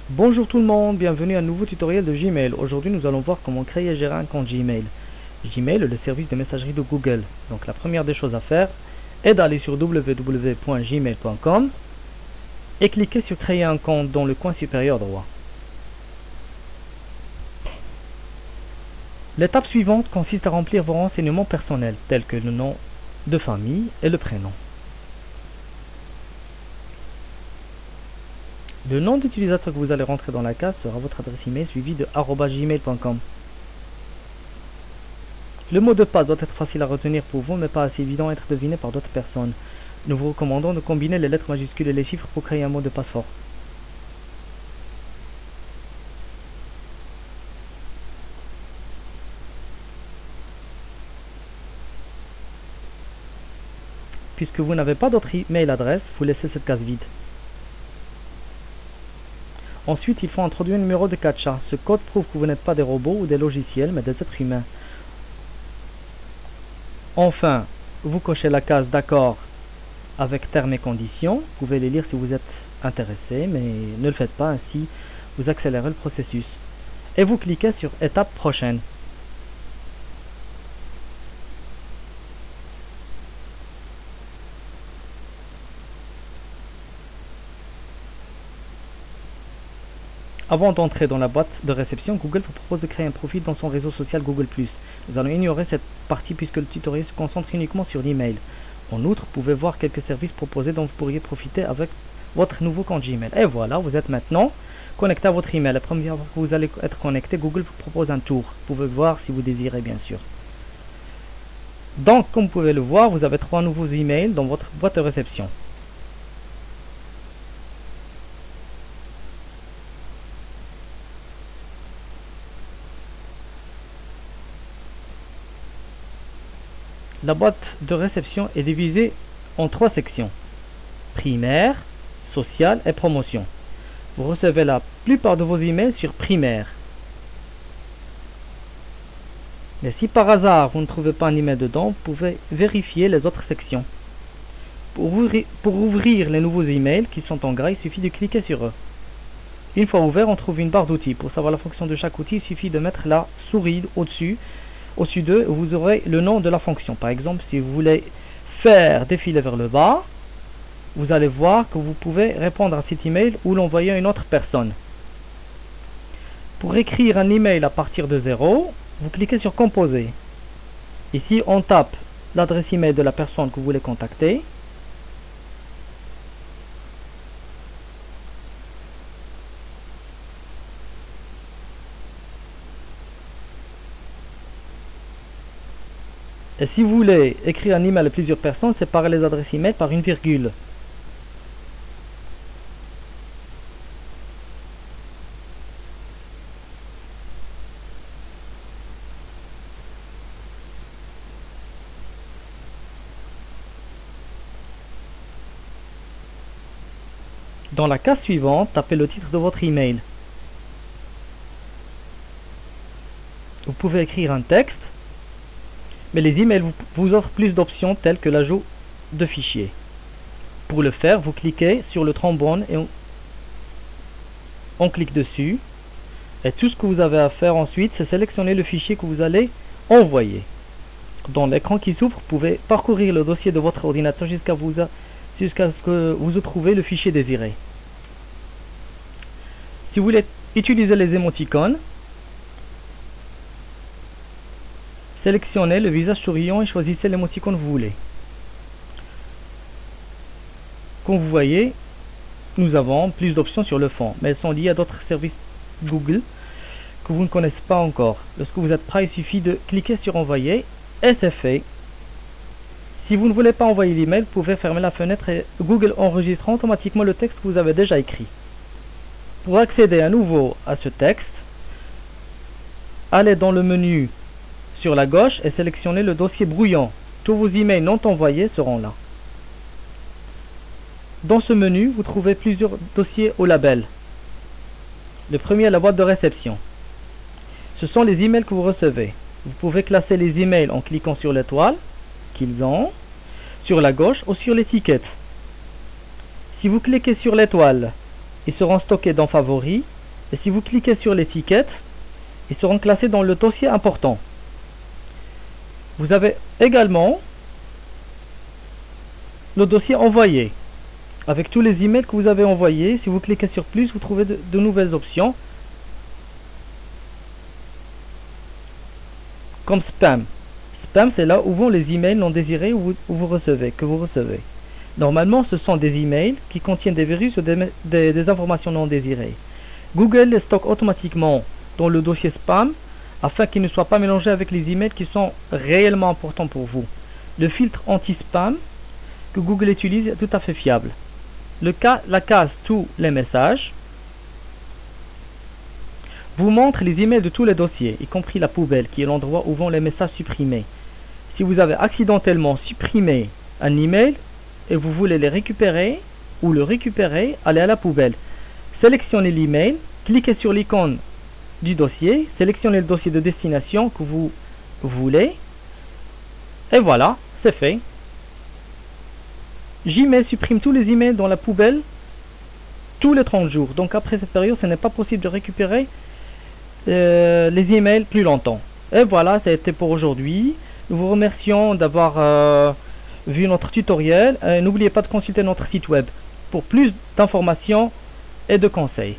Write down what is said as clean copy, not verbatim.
Bonjour tout le monde, bienvenue à un nouveau tutoriel de Gmail. Aujourd'hui nous allons voir comment créer et gérer un compte Gmail. Gmail est le service de messagerie de Google. Donc la première des choses à faire est d'aller sur www.gmail.com et cliquer sur créer un compte dans le coin supérieur droit. L'étape suivante consiste à remplir vos renseignements personnels tels que le nom de famille et le prénom. Le nom d'utilisateur que vous allez rentrer dans la case sera votre adresse email suivi de @gmail.com. Le mot de passe doit être facile à retenir pour vous mais pas assez évident à être deviné par d'autres personnes. Nous vous recommandons de combiner les lettres majuscules et les chiffres pour créer un mot de passe fort. Puisque vous n'avez pas d'autre email adresse, vous laissez cette case vide. Ensuite, il faut introduire un numéro de CAPTCHA. Ce code prouve que vous n'êtes pas des robots ou des logiciels, mais des êtres humains. Enfin, vous cochez la case d'accord avec termes et conditions. Vous pouvez les lire si vous êtes intéressé, mais ne le faites pas, ainsi vous accélérez le processus. Et vous cliquez sur étape prochaine. Avant d'entrer dans la boîte de réception, Google vous propose de créer un profil dans son réseau social Google+. Nous allons ignorer cette partie puisque le tutoriel se concentre uniquement sur l'email. En outre, vous pouvez voir quelques services proposés dont vous pourriez profiter avec votre nouveau compte Gmail. Et voilà, vous êtes maintenant connecté à votre email. La première fois que vous allez être connecté, Google vous propose un tour. Vous pouvez voir si vous désirez, bien sûr. Donc, comme vous pouvez le voir, vous avez 3 nouveaux emails dans votre boîte de réception. La boîte de réception est divisée en 3 sections: primaire, social et promotion. Vous recevez la plupart de vos emails sur primaire. Mais si par hasard vous ne trouvez pas un email dedans, vous pouvez vérifier les autres sections. Pour ouvrir les nouveaux emails qui sont en gras, il suffit de cliquer sur eux. Une fois ouvert, on trouve une barre d'outils. Pour savoir la fonction de chaque outil, il suffit de mettre la souris au-dessus d'eux, vous aurez le nom de la fonction. Par exemple, si vous voulez faire défiler vers le bas, vous allez voir que vous pouvez répondre à cet email ou l'envoyer à une autre personne. Pour écrire un email à partir de 0, vous cliquez sur composer. Ici, on tape l'adresse email de la personne que vous voulez contacter. Et si vous voulez écrire un email à plusieurs personnes, séparez les adresses email par une virgule. Dans la case suivante, tapez le titre de votre email. Vous pouvez écrire un texte, mais les emails vous offrent plus d'options telles que l'ajout de fichiers. Pour le faire, vous cliquez sur le trombone et on clique dessus. Et tout ce que vous avez à faire ensuite, c'est sélectionner le fichier que vous allez envoyer. Dans l'écran qui s'ouvre, vous pouvez parcourir le dossier de votre ordinateur jusqu'à ce que vous trouviez le fichier désiré. Si vous voulez utiliser les émoticônes, sélectionnez le visage souriant et choisissez l'émoticône que vous voulez. Comme vous voyez, nous avons plus d'options sur le fond, mais elles sont liées à d'autres services Google que vous ne connaissez pas encore. Lorsque vous êtes prêt, il suffit de cliquer sur envoyer et c'est fait. Si vous ne voulez pas envoyer l'email, vous pouvez fermer la fenêtre et Google enregistre automatiquement le texte que vous avez déjà écrit. Pour accéder à nouveau à ce texte, allez dans le menu sur la gauche et sélectionnez le dossier brouillon. Tous vos emails non envoyés seront là. Dans ce menu, vous trouvez plusieurs dossiers au label. Le premier est la boîte de réception. Ce sont les emails que vous recevez. Vous pouvez classer les emails en cliquant sur l'étoile qu'ils ont, sur la gauche ou sur l'étiquette. Si vous cliquez sur l'étoile, ils seront stockés dans Favoris Et si vous cliquez sur l'étiquette, ils seront classés dans le dossier important. Vous avez également le dossier envoyé, avec tous les emails que vous avez envoyés. Si vous cliquez sur plus, vous trouvez de nouvelles options, comme spam. Spam, c'est là où vont les emails non désirés que vous recevez. Normalement, ce sont des emails qui contiennent des virus ou des informations non désirées. Google les stocke automatiquement dans le dossier spam afin qu'ils ne soient pas mélangés avec les emails qui sont réellement importants pour vous. Le filtre anti-spam que Google utilise est tout à fait fiable. La case tous les messages vous montre les emails de tous les dossiers, y compris la poubelle, qui est l'endroit où vont les messages supprimés. Si vous avez accidentellement supprimé un email et vous voulez les récupérer ou le récupérer, allez à la poubelle. Sélectionnez l'email, cliquez sur l'icône du dossier, sélectionnez le dossier de destination que vous voulez, et voilà, c'est fait. Gmail supprime tous les emails dans la poubelle tous les 30 jours. Donc après cette période, ce n'est pas possible de récupérer les emails plus longtemps. Et voilà, ça a été pour aujourd'hui. Nous vous remercions d'avoir vu notre tutoriel. N'oubliez pas de consulter notre site web pour plus d'informations et de conseils.